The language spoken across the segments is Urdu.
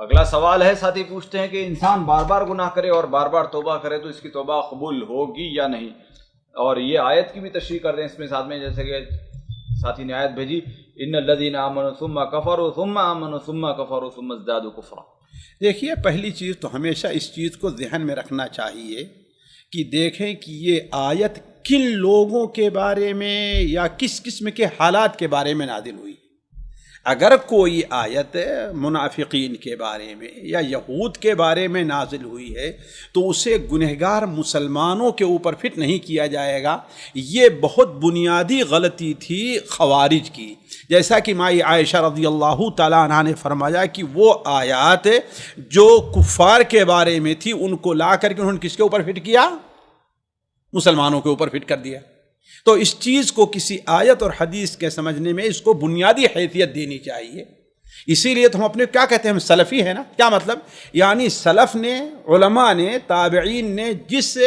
اگلا سوال ہے، ساتھی پوچھتے ہیں کہ انسان بار بار گناہ کرے اور بار بار توبہ کرے تو اس کی توبہ قبول ہوگی یا نہیں؟ اور یہ آیت کی بھی تشریح کر دیں اس میں ساتھ میں، جیسے کہ ساتھی نے آیت بھیجی، ان الذین آمنوا ثم کفروا ثم آمنوا ثم کفروا ثم ازدادوا کفرا۔ دیکھیے، پہلی چیز تو ہمیشہ اس چیز کو ذہن میں رکھنا چاہیے کہ دیکھیں کہ یہ آیت کن لوگوں کے بارے میں یا کس قسم کے حالات کے بارے میں نازل ہوئی۔ اگر کوئی آیت منافقین کے بارے میں یا یہود کے بارے میں نازل ہوئی ہے تو اسے گنہگار مسلمانوں کے اوپر فٹ نہیں کیا جائے گا۔ یہ بہت بنیادی غلطی تھی خوارج کی، جیسا کہ مائی عائشہ رضی اللہ تعالیٰ عنہ نے فرمایا کہ وہ آیات جو کفار کے بارے میں تھی ان کو لا کر کے انہوں نے کس کے اوپر فٹ کیا؟ مسلمانوں کے اوپر فٹ کر دیا۔ تو اس چیز کو کسی آیت اور حدیث کے سمجھنے میں اس کو بنیادی حیثیت دینی چاہیے۔ اسی لیے تو ہم اپنے کیا کہتے ہیں، ہم سلفی ہیں نا۔ کیا مطلب؟ یعنی سلف نے، علماء نے، تابعین نے جس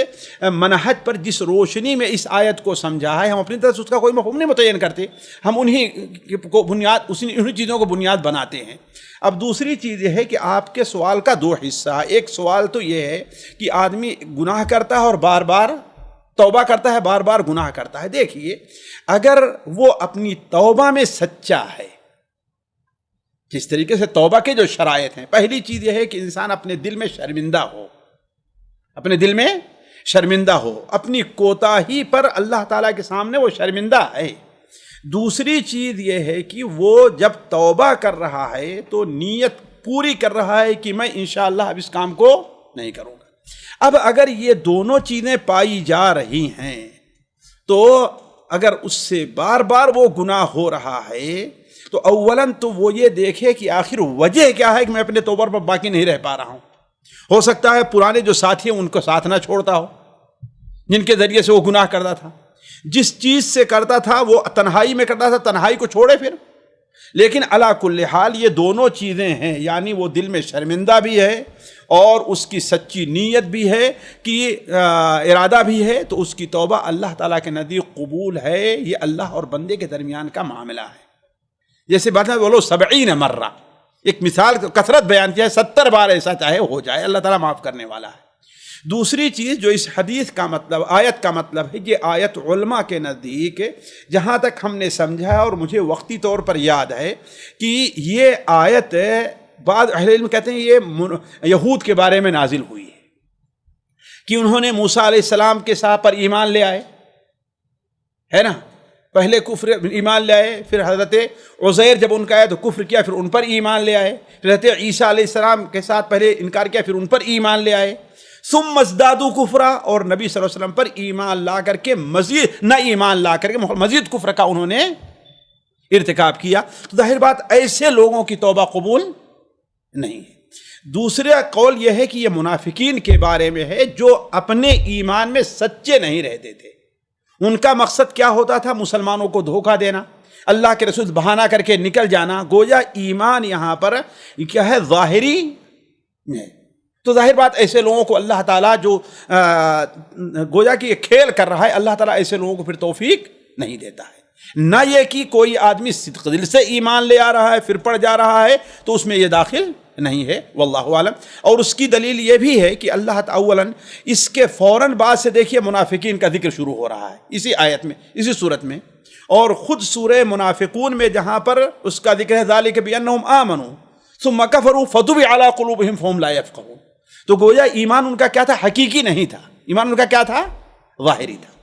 منہج پر، جس روشنی میں اس آیت کو سمجھا ہے، ہم اپنی طرف سے اس کا کوئی مفہوم نہیں متعین کرتے، ہم انہی چیزوں کو بنیاد بناتے ہیں۔ اب دوسری چیز یہ ہے کہ آپ کے سوال کا دو حصہ ہے۔ ایک سوال تو یہ ہے کہ آدمی گناہ کرتا ہے اور بار بار توبہ کرتا ہے، بار بار گناہ کرتا ہے۔ دیکھیے، اگر وہ اپنی توبہ میں سچا ہے، جس طریقے سے توبہ کے جو شرائط ہیں، پہلی چیز یہ ہے کہ انسان اپنے دل میں شرمندہ ہو، اپنے دل میں شرمندہ ہو، اپنی کوتاہی پر اللہ تعالیٰ کے سامنے وہ شرمندہ ہے۔ دوسری چیز یہ ہے کہ وہ جب توبہ کر رہا ہے تو نیت پوری کر رہا ہے کہ میں انشاءاللہ اب اس کام کو نہیں کروں گا۔ اب اگر یہ دونوں چیزیں پائی جا رہی ہیں تو اگر اس سے بار بار وہ گناہ ہو رہا ہے تو اولاً تو وہ یہ دیکھے کہ آخر وجہ کیا ہے کہ میں اپنے توبہ پر باقی نہیں رہ پا رہا ہوں۔ ہو سکتا ہے پرانے جو ساتھی ہیں ان کو ساتھ نہ چھوڑتا ہو، جن کے ذریعے سے وہ گناہ کرتا تھا، جس چیز سے کرتا تھا وہ تنہائی میں کرتا تھا، تنہائی کو چھوڑے پھر۔ لیکن علی کل حال یہ دونوں چیزیں ہیں، یعنی وہ دل میں شرمندہ بھی ہے اور اس کی سچی نیت بھی ہے کہ ارادہ بھی ہے، تو اس کی توبہ اللہ تعالیٰ کے نزدیک قبول ہے۔ یہ اللہ اور بندے کے درمیان کا معاملہ ہے۔ جیسے بات ہے بولو 70 مرہ، ایک مثال کثرت بیان کیا ہے، 70 بار ایسا چاہے ہو جائے، اللہ تعالیٰ معاف کرنے والا ہے۔ دوسری چیز جو اس حدیث کا مطلب، آیت کا مطلب ہے، یہ آیت علماء کے نزدیک جہاں تک ہم نے سمجھا ہے اور مجھے وقتی طور پر یاد ہے کہ یہ آیت بعض اہل علم کہتے ہیں یہ یہود کے بارے میں نازل ہوئی ہے کہ انہوں نے موسیٰ علیہ السلام کے ساتھ پر ایمان لے آئے، ہے نا، پہلے کفر ایمان لے آئے، پھر حضرت عزیر جب ان کا آیا تو کفر کیا، پھر ان پر ایمان لے آئے، پھر حضرت عیسیٰ علیہ السلام کے ساتھ پہلے انکار کیا، پھر ان پر ایمان لے آئے، ثم ازدادوا کفرا، اور نبی صلی اللہ علیہ وسلم پر ایمان لا کر کے مزید نہ ایمان لا کر کے مزید کفر کا انہوں نے ارتکاب کیا۔ تو ظاہر بات ایسے لوگوں کی توبہ قبول نہیں ہے۔ دوسرا قول یہ ہے کہ یہ منافقین کے بارے میں ہے جو اپنے ایمان میں سچے نہیں رہتے تھے۔ ان کا مقصد کیا ہوتا تھا؟ مسلمانوں کو دھوکہ دینا، اللہ کے رسول بہانہ کر کے نکل جانا۔ گویا ایمان یہاں پر کیا ہے؟ ظاہری ہے۔ تو ظاہر بات ایسے لوگوں کو اللہ تعالیٰ جو گویا کہ یہ کھیل کر رہا ہے، اللہ تعالیٰ ایسے لوگوں کو پھر توفیق نہیں دیتا ہے۔ نہ یہ کہ کوئی آدمی صدق دل سے ایمان لے آ رہا ہے پھر پڑ جا رہا ہے تو اس میں یہ داخل نہیں ہے، واللہ عالم۔ اور اس کی دلیل یہ بھی ہے کہ اللہ تعالیٰ اولاً اس کے فوراً بعد سے دیکھیے منافقین کا ذکر شروع ہو رہا ہے اسی آیت میں، اسی صورت میں، اور خود سورہ منافقون میں جہاں پر اس کا ذکر ہے ذالک بانہم آمنوا ثم کفروا فطبع علی قلوبہم فہم لا یفقہون، تو گویا ایمان ان کا کیا تھا؟ حقیقی نہیں تھا، ایمان ان کا کیا تھا؟ ظاہری تھا۔